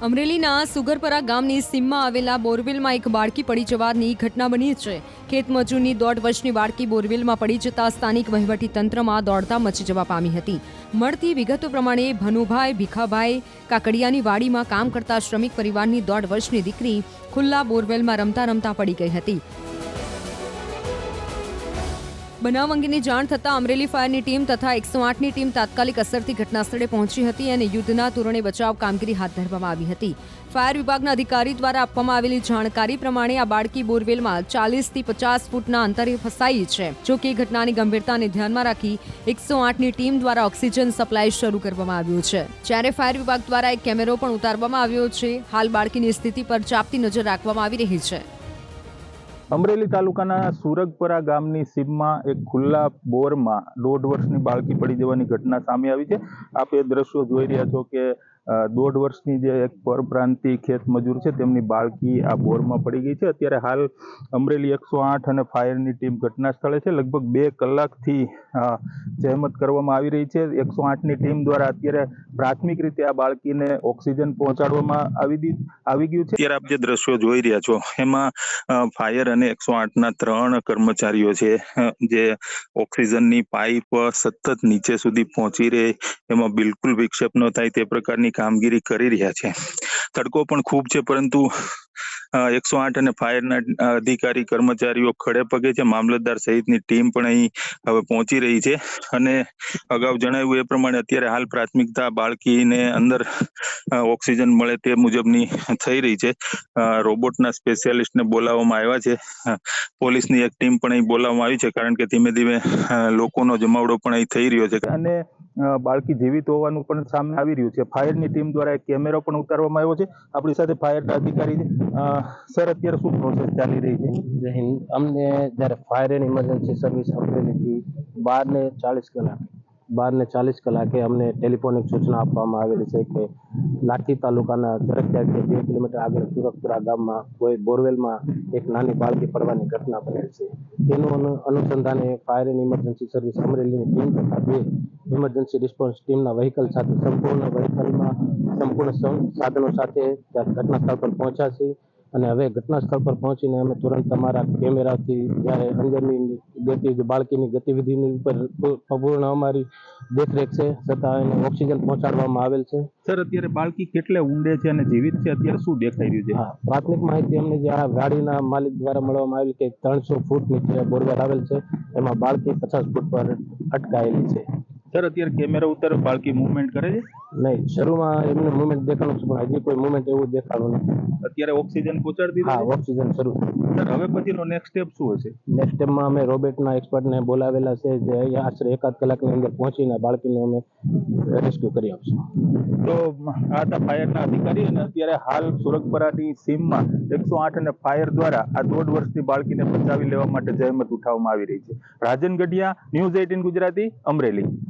અમરેલીના સુગરપરા ગામની સીમમાં આવેલા બોરવેલમાં એક બાળકી પડી જવાની ઘટના બની છે. ખેતમજૂરની 1.5 વર્ષની બાળકી બોરવેલમાં પડી જતા સ્થાનિક વહીવટીતંત્રમાં દોડધામ મચી જવા પામી હતી. મળતી વિગતો પ્રમાણે ભનુભાઈ ભીખાભાઈ કાકડિયાની વાડીમાં કામ કરતા શ્રમિક પરિવારની 1.5 વર્ષની દીકરી ખુલ્લા બોરવેલમાં રમતા રમતા પડી ગઈ હતી. બનાવ અંગેની જાણ થતાં અમરેલી ફાયરની ટીમ તથા 108ની ટીમ તાત્કાલિક અસરથી ઘટનાસ્થળે પહોંચી હતી અને યુદ્ધના ધોરણે બચાવ કામગીરી હાથ ધરવામાં આવી હતી. ફાયર વિભાગના અધિકારી દ્વારા આપવામાં આવેલી જાણકારી પ્રમાણે આ બાળકી બોરવેલમાં 40થી 50 ફૂટના અંતરે ફસાઈ છે. જો કે ઘટનાની ગંભીરતાને ધ્યાનમાં રાખી 108ની ટીમ દ્વારા ઓક્સિજન સપ્લાય શરૂ કરવામાં આવ્યું છે. જ્યારે ફાયર વિભાગ દ્વારા એક કેમેરો પણ ઉતારવામાં આવ્યો છે. હાલ બાળકીની સ્થિતિ પર ચાંપતી નજર રાખવામાં આવી રહી છે. અમરેલી તાલુકાના સુરગપરા ગામની સીમમાં એક ખુલ્લા બોરમાં 1.5 વર્ષની બાળકી પડી જવાની ઘટના સામે આવી છે. આપ એ દ્રશ્યો જોઈ રહ્યા છો કે 1.5 વર્ષની જે એક પરપ્રાંતિ ખેત મજૂર છે તેમની બાળકી આ બોરમાં પડી ગઈ છે. અત્યારે હાલ અમરેલી 108 અને ફાયરની ટીમ ઘટના સ્થળે છે. લગભગ 2 કલાકથી જહેમત કરવામાં આવી રહી છે. 108ની ટીમ દ્વારા અત્યારે પ્રાથમિક રીતે આ બાળકીને ઓક્સિજન પહોંચાડવામાં આવી ગયું છે. અત્યારે આપ જે દ્રશ્યો જોઈ રહ્યા છો એમાં ફાયર અને 108ના 3 કર્મચારીઓ છે જે ઓક્સિજનની પાઇપ સતત નીચે સુધી પહોંચી રહે એમાં બિલકુલ વિક્ષેપ ન થાય તે પ્રકારની કામગીરી કરી રહ્યા છે. તડકો પણ ખૂબ છે પરંતુ 108 અને ફાયરના અધિકારી કર્મચારીઓ ખડે પગે છે. મામલતદાર સહિતની ટીમ પણ અહીં હવે પહોંચી રહી છે અને અગાઉ જણાવ્યું એ પ્રમાણે અત્યારે હાલ પ્રાથમિકતા બાળકીને અંદર ઓક્સિજન મળે તે મુજબની થઈ રહી છે. રોબોટના સ્પેશિયાલિસ્ટને બોલાવવામાં આવ્યા છે. પોલીસની એક ટીમ પણ અહીં બોલાવવામાં આવી છે કારણ કે ધીમે ધીમે લોકોનો જમાવડો પણ અહીં થઈ રહ્યો છે અને બાળકી જીવિત હોવાનું પણ સામે આવી રહ્યું છે. ફાયરની ટીમ દ્વારા એક કેમેરો પણ ઉતારવામાં આવ્યો છે. આપણી સાથે ફાયરના અધિકારી છે. સર, અત્યારે શું પ્રોસેસ ચાલી રહી છે? જય હિન્દ. અમને જ્યારે ફાયર એન્ડ ઇમરજન્સી સર્વિસ અમરેલીથી 12:40 કલાકે અમને ટેલિફોનિક સૂચના આપવામાં આવેલી છે કે લાઠી તાલુકાના ઝરખિયાથી 2 કિલોમીટર આગળ સુરગપુરા ગામમાં કોઈ બોરવેલમાં એક નાની બાળકી પડવાની ઘટના બનેલ છે. તેનું અનુસંધાને ફાયર એન્ડ ઇમરજન્સી સર્વિસ અમરેલીની ટીમ તથા 2 ઇમરજન્સી રિસ્પોન્સ ટીમના વ્હીકલ સાથે સંપૂર્ણ સાધનો સાથે ઘટના સ્થળ પર પહોંચ્યા છે અને હવે ઘટના સ્થળ પર પહોંચીને અમે તુરંત તમારા કેમેરાથી જ્યારે અંદરની બાળકીની ગતિવિધિની ઉપર સંપૂર્ણ અમારી દેખરેખ છે છતાં એને ઓક્સિજન પહોંચાડવામાં આવેલ છે. સર, અત્યારે બાળકી કેટલે ઊંડે છે અને જીવિત છે? અત્યારે શું દેખાઈ રહ્યું છે? હા, પ્રાથમિક માહિતી અમને જે આ ગાડીના માલિક દ્વારા મળવામાં આવેલ કે 300 ફૂટ નીચે બોરવેલ આવેલ છે. એમાં બાળકી 50 ફૂટ પર અટકાયેલી છે. સર, અત્યારે કેમેરા ઉતાર બાળકી મૂવમેન્ટ કરે છે? નહીં, શરૂમાં એમને મુવમેન્ટ દેખાડું છું પણ હજી કોઈ મુવમેન્ટ એવું દેખાડું નથી. અત્યારે ઓક્સિજન પહોંચાડી દીધું? હા, ઓક્સિજન શરૂ. સર, હવે પછીનો નેક્સ્ટ સ્ટેપ શું હશે? નેક્સ્ટ સ્ટેપમાં અમે રોબોટના એક્સપર્ટને બોલાવેલા છે જે અહીંયા આશરે 1 કલાકની અંદર પહોંચીને બાળકીને અમે રેસ્ક્યુ કરી આપશું. તો આ હતા ફાયરના અધિકારી અને અત્યારે હાલ સુરગપરાની સીમમાં 108 અને ફાયર દ્વારા આ 1.5 વર્ષની બાળકીને બચાવી લેવા માટે જહેમત ઉઠાવવામાં આવી રહી છે. રાજન ગઢિયા, ન્યૂઝ 18 ગુજરાતી, અમરેલી.